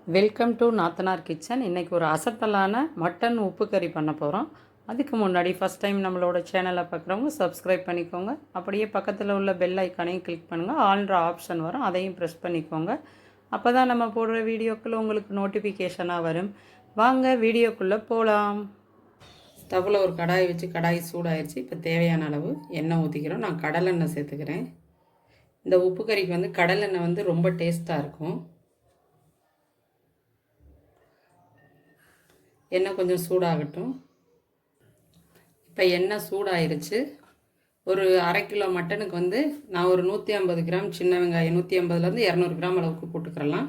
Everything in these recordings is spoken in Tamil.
வெல்கம் டு நாத்தனார் கிச்சன். இன்றைக்கி ஒரு அசத்தலான மட்டன் உப்பு கறி பண்ண போகிறோம். அதுக்கு முன்னாடி ஃபஸ்ட் டைம் நம்மளோட சேனலை பார்க்குறவங்க சப்ஸ்கிரைப் பண்ணிக்கோங்க. அப்படியே பக்கத்தில் உள்ள பெல் ஐக்கானையும் கிளிக் பண்ணுங்கள். ஆல்ன்ற ஆப்ஷன் வரும், அதையும் ப்ரெஸ் பண்ணிக்கோங்க. அப்போ தான் நம்ம போடுற வீடியோக்கள் உங்களுக்கு நோட்டிஃபிகேஷனாக வரும். வாங்க வீடியோக்குள்ளே போகலாம். ஸ்டவ்வில் ஒரு கடாய் வச்சு கடாய் சூடாயிருச்சு. இப்போ தேவையான அளவு எண்ணெய் ஊற்றிக்கிறோம். நான் கடலெண்ணெய் சேர்த்துக்கிறேன். இந்த உப்பு கறிக்கு கடலெண்ணெய் ரொம்ப டேஸ்ட்டாக இருக்கும். எண்ணெய் கொஞ்சம் சூடாகட்டும். இப்போ எண்ணெய் சூடாயிருச்சு. ஒரு அரை கிலோ மட்டனுக்கு நான் ஒரு 150 கிராம் சின்ன வெங்காயம், 150லேருந்து 200 கிராம் அளவுக்கு போட்டுக்கிறலாம்.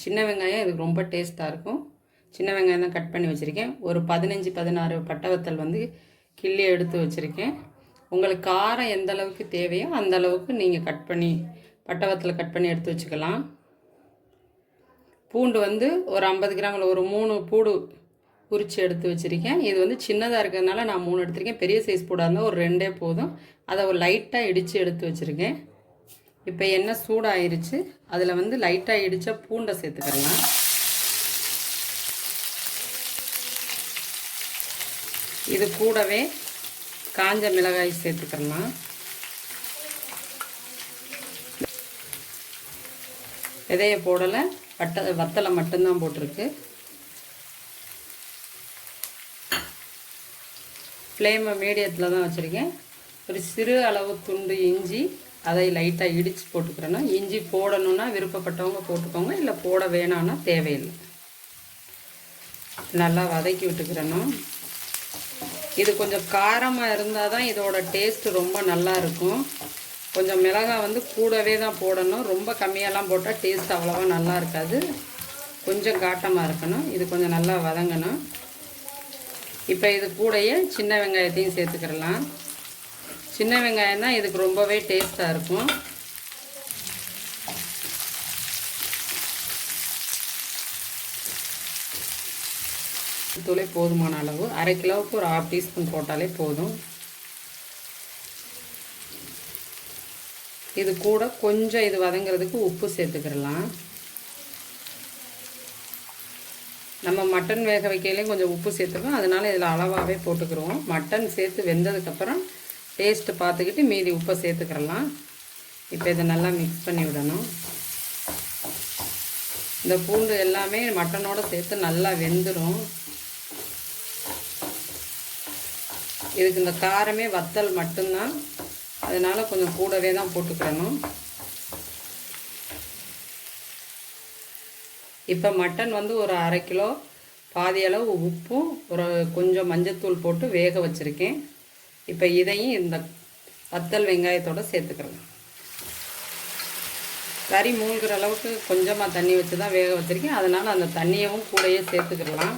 சின்ன வெங்காயம் இதுக்கு ரொம்ப டேஸ்ட்டாக இருக்கும். சின்ன வெங்காயம் தான் கட் பண்ணி வச்சுருக்கேன். ஒரு 15-16 பட்டை வத்தல் கிள்ளி எடுத்து வச்சுருக்கேன். உங்களுக்கு காரம் எந்த அளவுக்கு தேவையோ அந்த அளவுக்கு நீங்கள் பட்டை வத்தலை கட் பண்ணி எடுத்து வச்சுக்கலாம். பூண்டு ஒரு 50 கிராமில் ஒரு 3 பூடு உரித்து எடுத்து வச்சுருக்கேன். இது சின்னதாக இருக்கிறதுனால நான் 3 எடுத்திருக்கேன். பெரிய சைஸ் பூடாக இருந்தால் ஒரு 2 போதும். அதை ஒரு லைட்டாக இடித்து எடுத்து வச்சுருக்கேன். இப்போ எண்ணெய் சூடாயிருச்சு. அதில் லைட்டாக இடித்த பூண்டை சேர்த்துக்கலாம். இது கூடவே காஞ்ச மிளகாய் சேர்த்துக்கலாம். விதையை போடலை, வத்தலை மட்டும்தான் போட்டிருக்கு. ஃப்ளேமை மீடியத்தில் தான் வச்சுருக்கேன். ஒரு சிறு அளவு துண்டு இஞ்சி, அதை லைட்டாக இடித்து போட்டுக்கிறேன்னா, இஞ்சி போடணுன்னா விருப்பப்பட்டவங்க போட்டுக்கோங்க, இல்லை போட வேணான்னா தேவையில்லை. நல்லா வதக்கி விட்டுக்கிறணும். இது கொஞ்சம் காரமாக இருந்தால் தான் இதோட டேஸ்ட்டு ரொம்ப நல்லா இருக்கும். கொஞ்சம் மிளகாய் கூடவே தான் போடணும். ரொம்ப கம்மியெல்லாம் போட்டால் டேஸ்ட் அவ்வளோவா நல்லா இருக்காது. கொஞ்சம் காட்டமாக இருக்கணும். இது கொஞ்சம் நல்லா வதங்கணும். இப்போ இது கூடயே சின்ன வெங்காயத்தையும் சேர்த்துக்கிறலாம். சின்ன வெங்காயம் தான் இதுக்கு ரொம்பவே டேஸ்ட்டாக இருக்கும். தூளே போதுமான அளவு, அரை கிலோவுக்கு ஒரு 1/2 டீஸ்பூன் போட்டாலே போதும். இது கூட கொஞ்சம் இது வதங்கிறதுக்கு உப்பு சேர்த்துக்கிறலாம். நம்ம மட்டன் வேக வைக்கையிலையும் கொஞ்சம் உப்பு சேர்த்துருக்கோம், அதனால் இதில் அளவாகவே போட்டுக்கிடுவோம். மட்டன் சேர்த்து வெந்ததுக்கப்புறம் டேஸ்ட்டு பார்த்துக்கிட்டு மீதி உப்பை சேர்த்துக்கிறலாம். இப்போ இதை நல்லா மிக்ஸ் பண்ணி விடணும். இந்த பூண்டு எல்லாமே மட்டனோடு சேர்த்து நல்லா வெந்துடும். இதுக்கு இந்த காரமே வத்தல் மட்டும்தான், அதனால் கொஞ்சம் கூடவே தான் போட்டுக்கிறணும். இப்போ மட்டன் ஒரு அரை கிலோ, பாதி அளவு உப்பும் ஒரு கொஞ்சம் மஞ்சத்தூள் போட்டு வேக வச்சுருக்கேன். இப்போ இதையும் இந்த வத்தல் வெங்காயத்தோடு சேர்த்துக்கிறேன். கறி மூழ்கிற அளவுக்கு கொஞ்சமாக தண்ணி வச்சு தான் வேக வச்சுருக்கேன். அதனால் அந்த தண்ணியவும் கூடயே சேர்த்துக்கிடலாம்.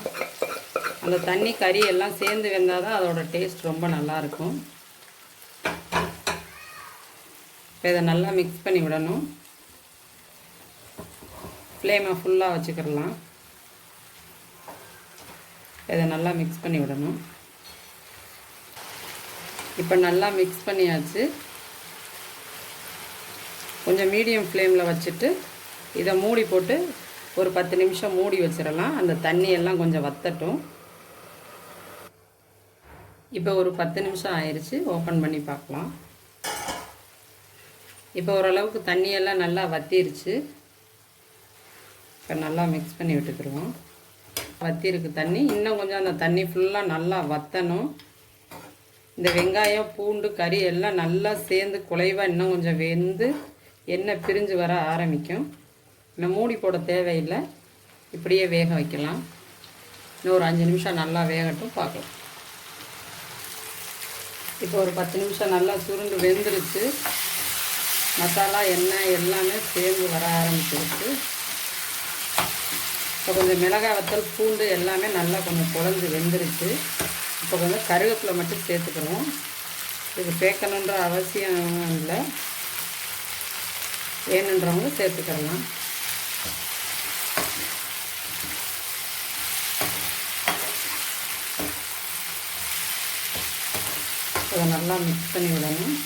அந்த தண்ணி கறி எல்லாம் சேர்ந்து வெந்தால் தான் அதோட டேஸ்ட் ரொம்ப நல்லாயிருக்கும். இப்போ இதை நல்லா மிக்ஸ் பண்ணி விடணும். ஃப்ளேமை ஃபுல்லாக வச்சுக்கிடலாம். இதை நல்லா மிக்ஸ் பண்ணி விடணும். இப்போ நல்லா மிக்ஸ் பண்ணியாச்சு. கொஞ்சம் மீடியம் ஃப்ளேமில் வச்சுட்டு இதை மூடி போட்டு ஒரு 10 நிமிஷம் மூடி வச்சிடலாம். அந்த தண்ணியெல்லாம் கொஞ்சம் வத்தட்டும். இப்போ ஒரு 10 நிமிஷம் ஆயிடுச்சு. ஓப்பன் பண்ணி பார்க்கலாம். இப்போ ஓரளவுக்கு தண்ணியெல்லாம் நல்லா வத்திருச்சு. இப்போ நல்லா மிக்ஸ் பண்ணி விட்டுக்கிடுவோம். வத்திருக்கு தண்ணி. இன்னும் கொஞ்சம் அந்த தண்ணி ஃபுல்லாக நல்லா வற்றணும். இந்த வெங்காயம், பூண்டு, கறி எல்லாம் நல்லா சேர்ந்து குலைவாக இன்னும் கொஞ்சம் வெந்து எண்ணெய் பிரிஞ்சு வர ஆரம்பிக்கும். இன்னும் மூடி போட தேவையில்லை, இப்படியே வேக வைக்கலாம். இன்னும் ஒரு 5 நிமிஷம் நல்லா வேகட்டும், பார்க்கலாம். இப்போ ஒரு 10 நிமிஷம் நல்லா சுருண்டு வெந்துருச்சு. மசாலா, எண்ணெய் எல்லாமே சேர்ந்து வர ஆரம்பிச்சிருச்சு. இப்போ கொஞ்சம் மிளகாய், வத்தல், பூண்டு எல்லாமே நல்லா கொஞ்சம் குழஞ்சி வெந்துருச்சு. இப்போ கொஞ்சம் கருவேப்பிலை மட்டும் சேர்த்துக்கிறோம். இது சேர்க்கணுன்ற அவசியம் இல்லை, வேணுன்றவங்க சேர்த்துக்கிறலாம். இதை நல்லா மிக்ஸ் பண்ணி விடணும்.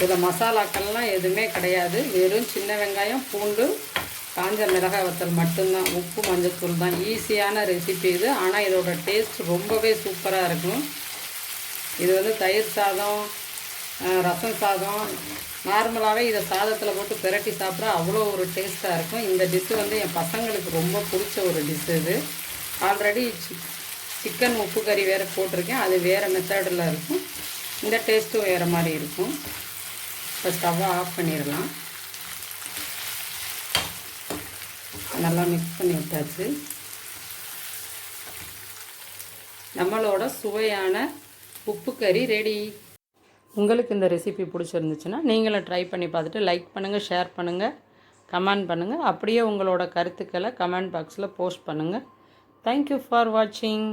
இதில் மசாலாக்கள்லாம் எதுவுமே கிடையாது. வெறும் சின்ன வெங்காயம், பூண்டு, காஞ்ச மிளகாய் வத்தல் மட்டும்தான். உப்பு, மஞ்சத்தூள் தான். ஈஸியான ரெசிபி இது. ஆனால் இதோட டேஸ்ட் ரொம்பவே சூப்பராக இருக்கும். இது வந்து தயிர் சாதம், ரசம் சாதம், நார்மலாகவே இதை சாதத்தில் போட்டு பிரட்டி சாப்பிட்ற அவ்வளோ ஒரு டேஸ்ட்டாக இருக்கும். இந்த டிஷ்ஷு வந்து என் பசங்களுக்கு ரொம்ப பிடிச்ச ஒரு டிஷ்ஷு இது. ஆல்ரெடி சிக்கன் உப்பு கறி வேறு போட்டிருக்கேன். அது வேறு மெத்தடில் இருக்கும். இந்த டேஸ்ட்டும் வேறு மாதிரி இருக்கும். இப்போ ஸ்டவ்வை ஆஃப் பண்ணிடலாம். நல்லா மிக்ஸ் பண்ணி விட்டாச்சு. நம்மளோட சுவையான உப்பு கறி ரெடி. உங்களுக்கு இந்த ரெசிபி பிடிச்சிருந்துச்சுன்னா நீங்களும் ட்ரை பண்ணி பார்த்துட்டு லைக் பண்ணுங்கள், ஷேர் பண்ணுங்கள், கமெண்ட் பண்ணுங்கள். அப்படியே உங்களோட கருத்துக்களை கமெண்ட் பாக்ஸில் போஸ்ட் பண்ணுங்கள். தேங்க்யூ ஃபார் வாட்சிங்.